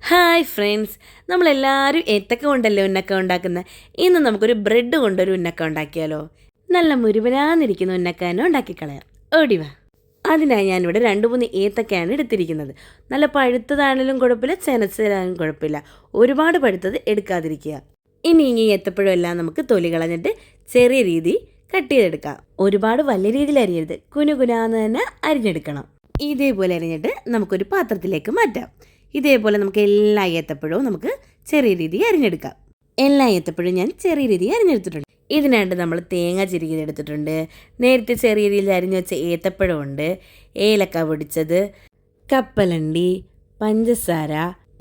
Hi friends, നമ്മളെല്ലാവരും ഏത്തക്ക കൊണ്ടല്ലേ ഉന്നക്ക ഉണ്ടാക്കുന്നത്. ഇന്ന് നമുക്കൊരു ബ്രെഡ് കൊണ്ടൊരു ഉന്നക്ക ഉണ്ടാക്കിയാലോ? നല്ല മുരുവനാന്നിരിക്കുന്ന ഉന്നക്കാനെ ഉണ്ടാക്കിക്കളയാം. ഓടിവാ. അതിനായി ഞാനിവിടെ 2-3 ഏത്തക്കയാണ് എടുത്തിരിക്കുന്നത്. നല്ല പഴുത്തതാണെങ്കിലും കുഴപ്പമില്ല, ചെനച്ചതാണെങ്കിലും കുഴപ്പമില്ല. ഒരുപാട് പഴുത്തത് എടുക്കാതിരിക്കുക. ഇനി ഈ ഏത്തപ്പഴം എല്ലാം നമുക്ക് തൊലി കളഞ്ഞിട്ട് ചെറിയ രീതി കട്ട് ചെയ്തെടുക്കാം. ഒരുപാട് വലിയ രീതിയിൽ അരിയരുത്, കുനുകുനാന്ന് തന്നെ അരിഞ്ഞെടുക്കണം. ഇതേപോലെ അരിഞ്ഞിട്ട് നമുക്കൊരു പാത്രത്തിലേക്ക് മാറ്റാം. ഇതേപോലെ നമുക്ക് എല്ലാ ഏത്തപ്പഴവും നമുക്ക് ചെറിയ രീതിയിൽ അരിഞ്ഞെടുക്കാം. എല്ലാ ഏത്തപ്പഴവും ഞാൻ ചെറിയ രീതിയിൽ അരിഞ്ഞെടുത്തിട്ടുണ്ട്. ഇതിനായിട്ട് നമ്മൾ തേങ്ങ ചിരകിയെടുത്തിട്ടുണ്ട്. നേരത്തെ ചെറിയ രീതിയിൽ അരിഞ്ഞു വെച്ച ഏത്തപ്പഴമുണ്ട്, ഏലക്ക പൊടിച്ചത്, കപ്പലണ്ടി, പഞ്ചസാര,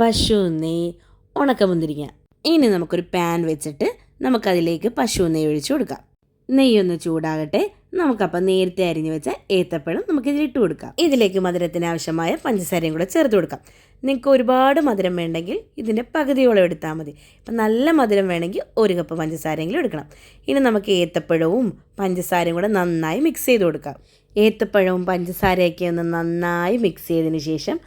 പശു നെയ്യ്, ഉണക്കമുന്തിരിങ്ങ. ഇനി നമുക്കൊരു പാൻ വെച്ചിട്ട് നമുക്കതിലേക്ക് പശു നെയ്യ് ഒഴിച്ചു കൊടുക്കാം. നെയ്യൊന്ന് ചൂടാകട്ടെ. നമുക്കപ്പം നേരത്തെ അരിഞ്ഞു വെച്ച ഏത്തപ്പഴം നമുക്കിതിലിട്ട് കൊടുക്കാം. ഇതിലേക്ക് മധുരത്തിന് ആവശ്യമായ പഞ്ചസാരയും കൂടെ ചേർത്ത് കൊടുക്കാം. നിങ്ങൾക്ക് ഒരുപാട് മധുരം വേണ്ടെങ്കിൽ ഇതിൻ്റെ പകുതിയോളം എടുത്താൽ മതി. ഇപ്പം നല്ല മധുരം വേണമെങ്കിൽ 1 കപ്പ് പഞ്ചസാരയെങ്കിലും എടുക്കണം. ഇനി നമുക്ക് ഏത്തപ്പഴവും പഞ്ചസാരയും കൂടെ നന്നായി മിക്സ് ചെയ്ത് കൊടുക്കാം. ഏത്തപ്പഴവും പഞ്ചസാരയൊക്കെ ഒന്ന് നന്നായി മിക്സ് ചെയ്തതിന് ശേഷം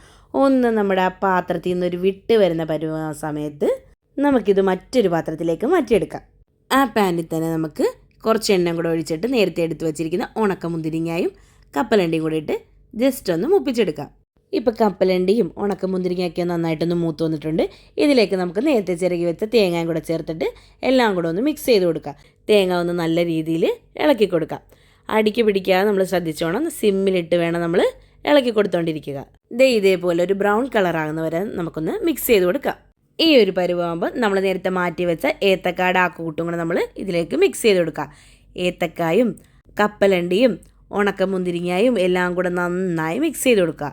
ഒന്ന് നമ്മുടെ ആ പാത്രത്തിൽ നിന്നൊരു വിട്ട് വരുന്ന സമയത്ത് നമുക്കിത് മറ്റൊരു പാത്രത്തിലേക്ക് മാറ്റിയെടുക്കാം. ആ പാനിൽ തന്നെ നമുക്ക് കുറച്ച് എണ്ണ കൂടെ ഒഴിച്ചിട്ട് നേരത്തെ എടുത്ത് വെച്ചിരിക്കുന്ന ഉണക്കമുന്തിരിങ്ങയും കപ്പലണ്ടിയും കൂടി ഇട്ട് ജസ്റ്റ് ഒന്ന് മുപ്പിച്ചെടുക്കാം. ഇപ്പോൾ കപ്പലണ്ടിയും ഉണക്കമുന്തിരിങ്ങയൊക്കെ നന്നായിട്ടൊന്ന് മൂത്ത് വന്നിട്ടുണ്ട്. ഇതിലേക്ക് നമുക്ക് നേരത്തെ ചിരകി വെച്ച തേങ്ങയും കൂടെ ചേർത്തിട്ട് എല്ലാം കൂടെ ഒന്ന് മിക്സ് ചെയ്ത് കൊടുക്കാം. തേങ്ങ ഒന്ന് നല്ല രീതിയിൽ ഇളക്കി കൊടുക്കാം. അടിക്ക് പിടിക്കാതെ നമ്മൾ ശ്രദ്ധിച്ചോണം. സിമ്മിലിട്ട് വേണം നമ്മൾ ഇളക്കി കൊടുത്തുകൊണ്ടിരിക്കുക. ഇതേപോലെ ഒരു ബ്രൗൺ കളറാകുന്ന വരെ നമുക്കൊന്ന് മിക്സ് ചെയ്ത് കൊടുക്കാം. ഈ ഒരു പരുവാകുമ്പോൾ നമ്മൾ നേരത്തെ മാറ്റി വെച്ച ഏത്തക്കാട് ആ കൂട്ടും കൂടെ നമ്മൾ ഇതിലേക്ക് മിക്സ് ചെയ്ത് കൊടുക്കുക. ഏത്തക്കായും കപ്പലണ്ടിയും ഉണക്കമുന്തിരിങ്ങയും എല്ലാം കൂടെ നന്നായി മിക്സ് ചെയ്ത് കൊടുക്കുക.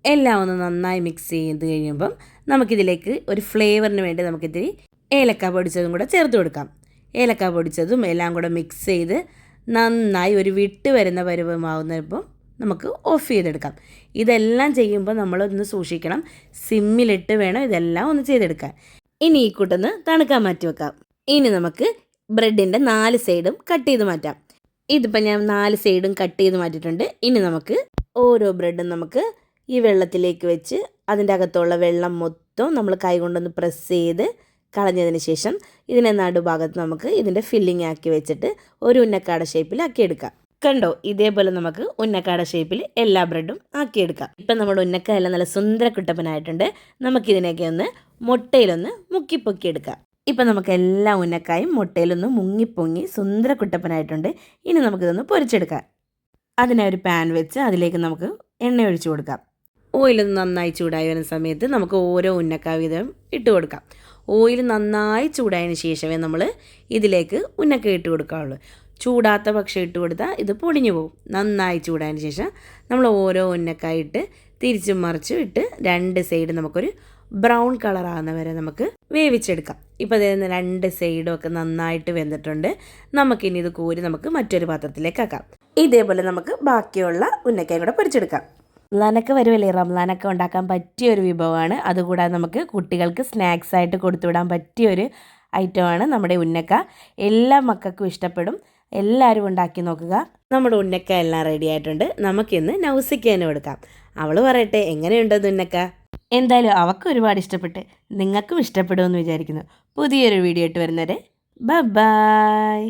എല്ലാം ഒന്ന് നന്നായി മിക്സ് ചെയ്ത് കഴിയുമ്പം നമുക്കിതിലേക്ക് ഒരു ഫ്ലേവറിന് വേണ്ടി നമുക്കിതിരി ഏലക്ക പൊടിച്ചതും കൂടെ ചേർത്ത് കൊടുക്കാം. ഏലക്ക പൊടിച്ചതും എല്ലാം കൂടെ മിക്സ് ചെയ്ത് നന്നായി ഒരു വിട്ട് വരുന്ന പരുവമാകുന്നപ്പം നമുക്ക് ഓഫ് ചെയ്തെടുക്കാം. ഇതെല്ലാം ചെയ്യുമ്പോൾ നമ്മളൊന്ന് സൂക്ഷിക്കണം, സിമ്മിലിട്ട് വേണം ഇതെല്ലാം ഒന്ന് ചെയ്തെടുക്കാൻ. ഇനി ഈ കൂട്ടൊന്ന് തണുക്കാൻ മാറ്റി വെക്കാം. ഇനി നമുക്ക് ബ്രെഡിൻ്റെ 4 സൈഡും കട്ട് ചെയ്ത് മാറ്റാം. ഇതിപ്പോൾ ഞാൻ 4 സൈഡും കട്ട് ചെയ്ത് മാറ്റിയിട്ടുണ്ട്. ഇനി നമുക്ക് ഓരോ ബ്രെഡും നമുക്ക് ഈ വെള്ളത്തിലേക്ക് വെച്ച് അതിൻ്റെ അകത്തുള്ള വെള്ളം മൊത്തം നമ്മൾ കൈ കൊണ്ടൊന്ന് പ്രസ് ചെയ്ത് കളഞ്ഞതിന് ശേഷം ഇതിനെ നടുഭാഗത്ത് നമുക്ക് ഇതിൻ്റെ ഫില്ലിംഗ് ആക്കി വെച്ചിട്ട് ഒരു ഉന്നക്കാട ഷേപ്പിലാക്കി എടുക്കാം. കണ്ടോ, ഇതേപോലെ നമുക്ക് ഉന്നക്കാട ഷേപ്പിൽ എല്ലാ ബ്രെഡും ആക്കിയെടുക്കാം. ഇപ്പം നമ്മുടെ ഉന്നക്ക എല്ലാം നല്ല സുന്ദര കുട്ടപ്പനായിട്ടുണ്ട്. നമുക്കിതിനെയൊക്കെ ഒന്ന് മുട്ടയിലൊന്ന് മുക്കിപ്പൊക്കിയെടുക്കാം. ഇപ്പം നമുക്ക് എല്ലാ ഉന്നക്കായും മുട്ടയിലൊന്ന് മുങ്ങിപ്പൊങ്ങി സുന്ദര കുട്ടപ്പനായിട്ടുണ്ട്. ഇനി നമുക്കിതൊന്ന് പൊരിച്ചെടുക്കാം. അതിനെ ഒരു പാൻ വെച്ച് അതിലേക്ക് നമുക്ക് എണ്ണ ഒഴിച്ചു കൊടുക്കാം. ഓയിലൊന്ന് നന്നായി ചൂടായി വരുന്ന സമയത്ത് നമുക്ക് ഓരോ ഉന്നക്ക വീതം ഇട്ട് കൊടുക്കാം. ഓയിൽ നന്നായി ചൂടായതിന് ശേഷമേ നമ്മൾ ഇതിലേക്ക് ഉന്നക്ക ഇട്ട് കൊടുക്കാവുള്ളൂ. ചൂടാത്ത പക്ഷം ഇട്ട് കൊടുത്താൽ ഇത് പൊടിഞ്ഞു പോകും. നന്നായി ചൂടായതിന് ശേഷം നമ്മൾ ഓരോ ഉന്നക്കായിട്ട് തിരിച്ചും മറിച്ചും ഇട്ട് 2 സൈഡ് നമുക്കൊരു ബ്രൗൺ കളറാകുന്ന വരെ നമുക്ക് വേവിച്ചെടുക്കാം. ഇപ്പോൾ അതിന് 2 സൈഡും ഒക്കെ നന്നായിട്ട് വെന്തിട്ടുണ്ട്. നമുക്കിനി ഇത് കോരി നമുക്ക് മറ്റൊരു പാത്രത്തിലേക്ക് ആക്കാം. ഇതേപോലെ നമുക്ക് ബാക്കിയുള്ള ഉന്നക്കയും കൂടെ പൊരിച്ചെടുക്കാം. റംലാനൊക്കെ വരുമല്ലേ, റംലാനൊക്കെ ഉണ്ടാക്കാൻ പറ്റിയൊരു വിഭവമാണ്. അതുകൂടാതെ നമുക്ക് കുട്ടികൾക്ക് സ്നാക്സ് ആയിട്ട് കൊടുത്തുവിടാൻ പറ്റിയൊരു ഐറ്റമാണ് നമ്മുടെ ഉന്നക്ക. എല്ലാ മക്കൾക്കും ഇഷ്ടപ്പെടും. എല്ലാവരും ഉണ്ടാക്കി നോക്കുക. നമ്മുടെ ഉന്നക്ക എല്ലാം റെഡി ആയിട്ടുണ്ട്. നമുക്കിന്ന് നൗസിക്ക് തന്നെ കൊടുക്കാം. അവൾ പറയട്ടെ എങ്ങനെയുണ്ടത് ഉന്നക്ക. എന്തായാലും അവൾക്ക് ഒരുപാട് ഇഷ്ടപ്പെട്ട്, നിങ്ങൾക്കും ഇഷ്ടപ്പെടുമെന്ന് വിചാരിക്കുന്നു. പുതിയൊരു വീഡിയോ ആയിട്ട് വരുന്നവരെ ബൈ.